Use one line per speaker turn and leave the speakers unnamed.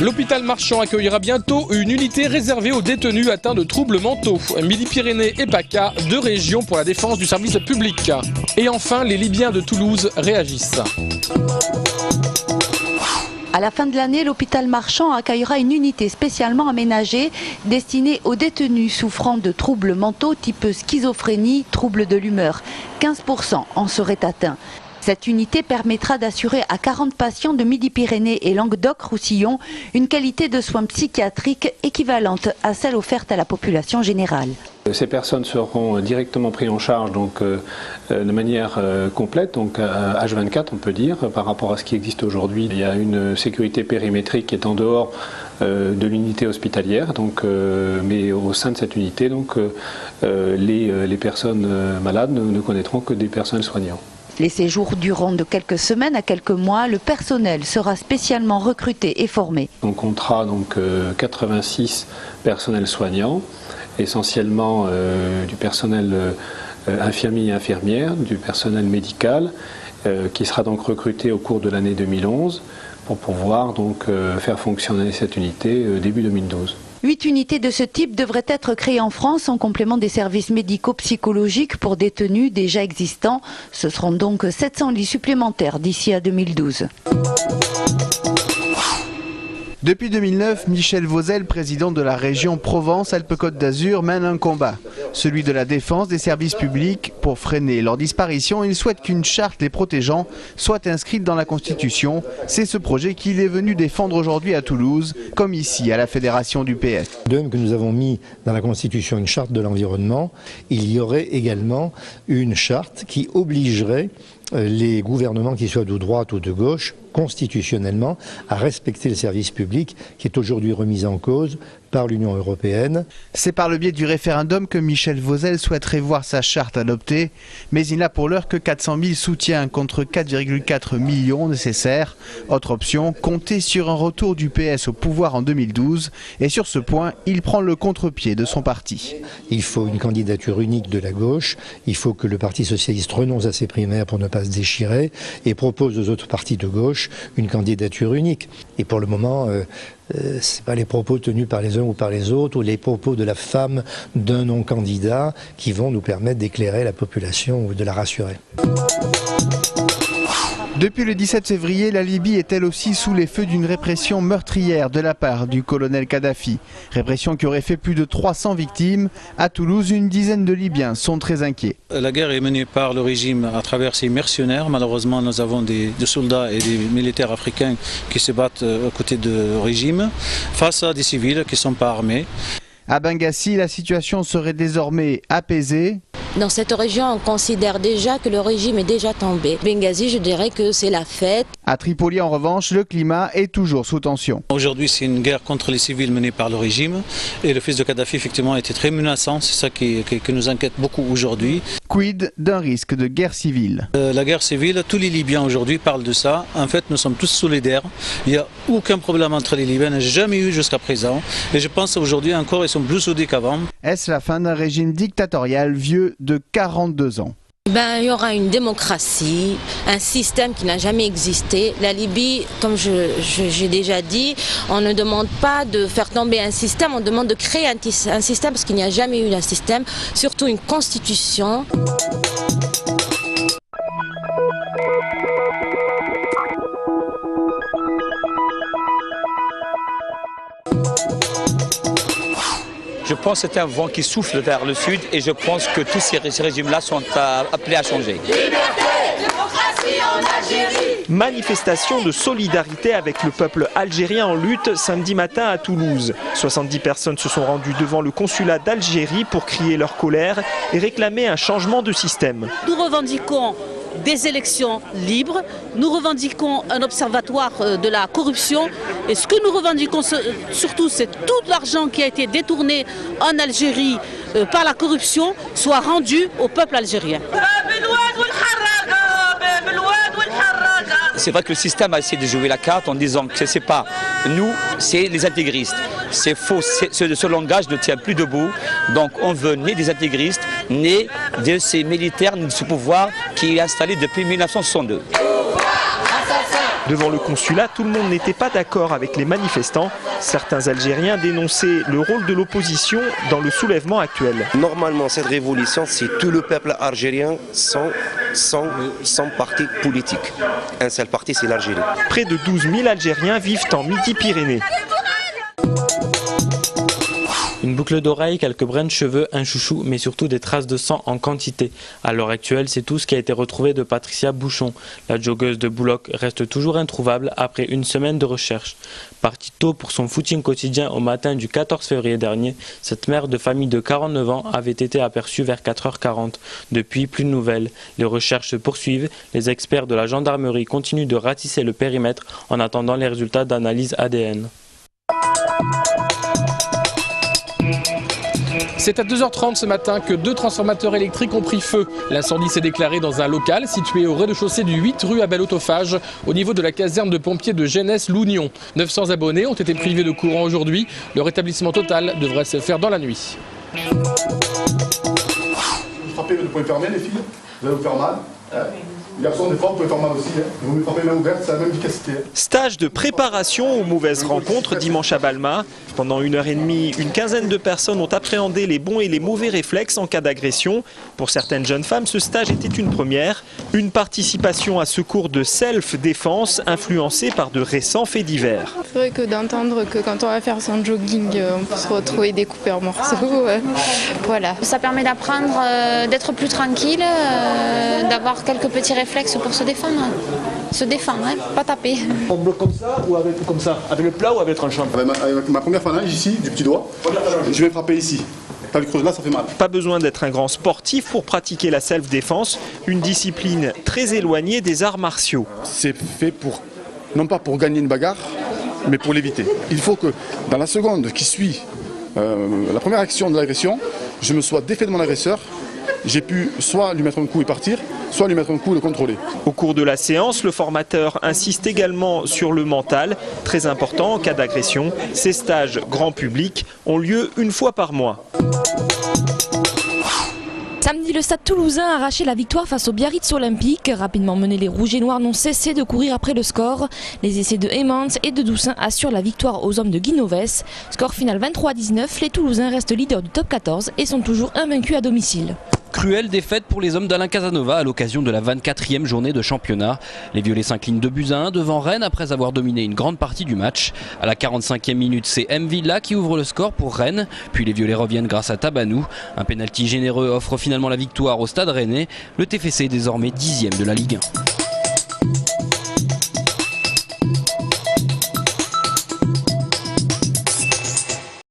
L'hôpital Marchand accueillera bientôt une unité réservée aux détenus atteints de troubles mentaux. Midi-Pyrénées et PACA, 2 régions pour la défense du service public. Et enfin, les Libyens de Toulouse réagissent.
À la fin de l'année, l'hôpital Marchand accueillera une unité spécialement aménagée destinée aux détenus souffrant de troubles mentaux type schizophrénie, troubles de l'humeur. 15% en seraient atteints. Cette unité permettra d'assurer à 40 patients de Midi-Pyrénées et Languedoc-Roussillon une qualité de soins psychiatriques équivalente à celle offerte à la population générale.
Ces personnes seront directement prises en charge de manière complète, donc H24 on peut dire, par rapport à ce qui existe aujourd'hui. Il y a une sécurité périmétrique qui est en dehors de l'unité hospitalière, mais au sein de cette unité, les personnes malades ne connaîtront que des personnels soignants.
Les séjours durant de quelques semaines à quelques mois. Le personnel sera spécialement recruté et formé.
On comptera 86 personnels soignants, essentiellement du personnel infirmier et infirmière, du personnel médical, qui sera donc recruté au cours de l'année 2011 pour pouvoir faire fonctionner cette unité début 2012.
8 unités de ce type devraient être créées en France en complément des services médico-psychologiques pour détenus déjà existants. Ce seront donc 700 lits supplémentaires d'ici à 2012.
Depuis 2009, Michel Vauzel, président de la région Provence-Alpes-Côte d'Azur, mène un combat, celui de la défense des services publics. Pour freiner leur disparition, il souhaite qu'une charte les protégeant soit inscrite dans la Constitution. C'est ce projet qu'il est venu défendre aujourd'hui à Toulouse, comme ici à la Fédération du PS.
De même que nous avons mis dans la Constitution une charte de l'environnement, il y aurait également une charte qui obligerait les gouvernements, qu'ils soient de droite ou de gauche, constitutionnellement, à respecter le service public qui est aujourd'hui remis en cause par l'Union européenne.
C'est par le biais du référendum que Michel Vauzel souhaiterait voir sa charte adoptée, mais il n'a pour l'heure que 400 000 soutiens contre 4,4 millions nécessaires. Autre option, compter sur un retour du PS au pouvoir en 2012, et sur ce point, il prend le contre-pied de son parti.
Il faut une candidature unique de la gauche, il faut que le Parti socialiste renonce à ses primaires pour ne pas se déchirer et propose aux autres partis de gauche une candidature unique. Et pour le moment, ce n'est pas les propos tenus par les uns ou par les autres ou les propos de la femme d'un non-candidat qui vont nous permettre d'éclairer la population ou de la rassurer.
Depuis le 17 février, la Libye est elle aussi sous les feux d'une répression meurtrière de la part du colonel Kadhafi. Répression qui aurait fait plus de 300 victimes. À Toulouse, une dizaine de Libyens sont très inquiets.
La guerre est menée par le régime à travers ses mercenaires. Malheureusement, nous avons des soldats et des militaires africains qui se battent aux côtés du régime face à des civils qui ne sont pas armés.
À Bengassi, la situation serait désormais apaisée.
Dans cette région, on considère déjà que le régime est déjà tombé. Benghazi, je dirais que c'est la fête.
À Tripoli, en revanche, le climat est toujours sous tension.
Aujourd'hui, c'est une guerre contre les civils menée par le régime. Et le fils de Kadhafi, effectivement, était très menaçant. C'est ça qui nous inquiète beaucoup aujourd'hui.
Quid d'un risque de guerre civile?
La guerre civile, tous les Libyens aujourd'hui parlent de ça. En fait, nous sommes tous solidaires. Il n'y a aucun problème entre les Libyens, il n'y a jamais eu jusqu'à présent. Et je pense qu'aujourd'hui encore, ils sont plus soudés qu'avant.
Est-ce la fin d'un régime dictatorial vieux de 42 ans?
Il y aura une démocratie, un système qui n'a jamais existé. La Libye, comme j'ai déjà dit, on ne demande pas de faire tomber un système, on demande de créer un système parce qu'il n'y a jamais eu un système, surtout une constitution.
Je pense que c'est un vent qui souffle vers le sud et je pense que tous ces régimes-là sont appelés à changer.
Manifestation de solidarité avec le peuple algérien en lutte samedi matin à Toulouse. 70 personnes se sont rendues devant le consulat d'Algérie pour crier leur colère et réclamer un changement de système.
Nous revendiquons des élections libres, nous revendiquons un observatoire de la corruption et ce que nous revendiquons surtout, c'est tout l'argent qui a été détourné en Algérie par la corruption soit rendu au peuple algérien.
C'est vrai que le système a essayé de jouer la carte en disant que ce n'est pas nous, c'est les intégristes. C'est faux, ce langage ne tient plus debout. Donc on veut ni des intégristes, ni de ces militaires, ni de ce pouvoir qui est installé depuis 1962.
Devant le consulat, tout le monde n'était pas d'accord avec les manifestants. Certains Algériens dénonçaient le rôle de l'opposition dans le soulèvement actuel.
Normalement, cette révolution, c'est tout le peuple algérien sans parti politique. Un seul parti, c'est l'Algérie.
Près de 12 000 Algériens vivent en Midi-Pyrénées.
Une boucle d'oreille, quelques brins de cheveux, un chouchou, mais surtout des traces de sang en quantité. À l'heure actuelle, c'est tout ce qui a été retrouvé de Patricia Bouchon. La joggeuse de Bouloc reste toujours introuvable après une semaine de recherche. Partie tôt pour son footing quotidien au matin du 14 février dernier, cette mère de famille de 49 ans avait été aperçue vers 4h40. Depuis, plus de nouvelles. Les recherches se poursuivent. Les experts de la gendarmerie continuent de ratisser le périmètre en attendant les résultats d'analyse ADN.
C'est à 2h30 ce matin que 2 transformateurs électriques ont pris feu. L'incendie s'est déclaré dans un local situé au rez-de-chaussée du 8 rue Abel Autophage, au niveau de la caserne de pompiers de Genès-Lougnon. 900 abonnés ont été privés de courant aujourd'hui. Le rétablissement total devrait se faire dans la nuit.
Vous frappez, vous pouvez fermer les filles, vous allez vous faire mal. Les garçons, des fois, vous pouvez faire mal aussi. Vous me frappez la main ouverte, c'est la même efficacité.
Stage de préparation aux mauvaises rencontres dimanche à Balma. Pendant 1h30, une quinzaine de personnes ont appréhendé les bons et les mauvais réflexes en cas d'agression. Pour certaines jeunes femmes, ce stage était une première. Une participation à ce cours de self-défense influencée par de récents faits divers.
C'est vrai que d'entendre que quand on va faire son jogging, on peut se retrouver découpé en morceaux. Voilà.
Ça permet d'apprendre, d'être plus tranquille, d'avoir quelques petits réflexes pour se défendre. Se défendre, hein, pas taper.
On bloque comme ça ou comme ça? Avec le plat ou avec le tranchant?
Avec ma première phalange ici, du petit doigt, je vais frapper ici. T'as le creuse là, ça fait mal.
Pas besoin d'être un grand sportif pour pratiquer la self-défense, une discipline très éloignée des arts martiaux.
C'est fait pour, non pas pour gagner une bagarre, mais pour l'éviter. Il faut que dans la seconde qui suit la première action de l'agression, je me sois défait de mon agresseur. J'ai pu soit lui mettre un coup et partir, soit lui mettre un coup et le contrôler.
Au cours de la séance, le formateur insiste également sur le mental, très important en cas d'agression. Ces stages grand public ont lieu une fois par mois.
Samedi, le Stade Toulousain a arraché la victoire face au Biarritz Olympique. Rapidement menés, les Rouges et Noirs n'ont cessé de courir après le score. Les essais de Hemans et de Doussin assurent la victoire aux hommes de Guinoves. Score final 23-19, les Toulousains restent leaders du top 14 et sont toujours invaincus à domicile.
Cruelle défaite pour les hommes d'Alain Casanova à l'occasion de la 24e journée de championnat. Les Violets s'inclinent 2-1 devant Rennes après avoir dominé une grande partie du match. À la 45e minute, c'est M. Villa qui ouvre le score pour Rennes. Puis les Violets reviennent grâce à Tabanou. Un pénalty généreux offre finalement la victoire au Stade Rennais. Le TFC est désormais 10e de la Ligue 1.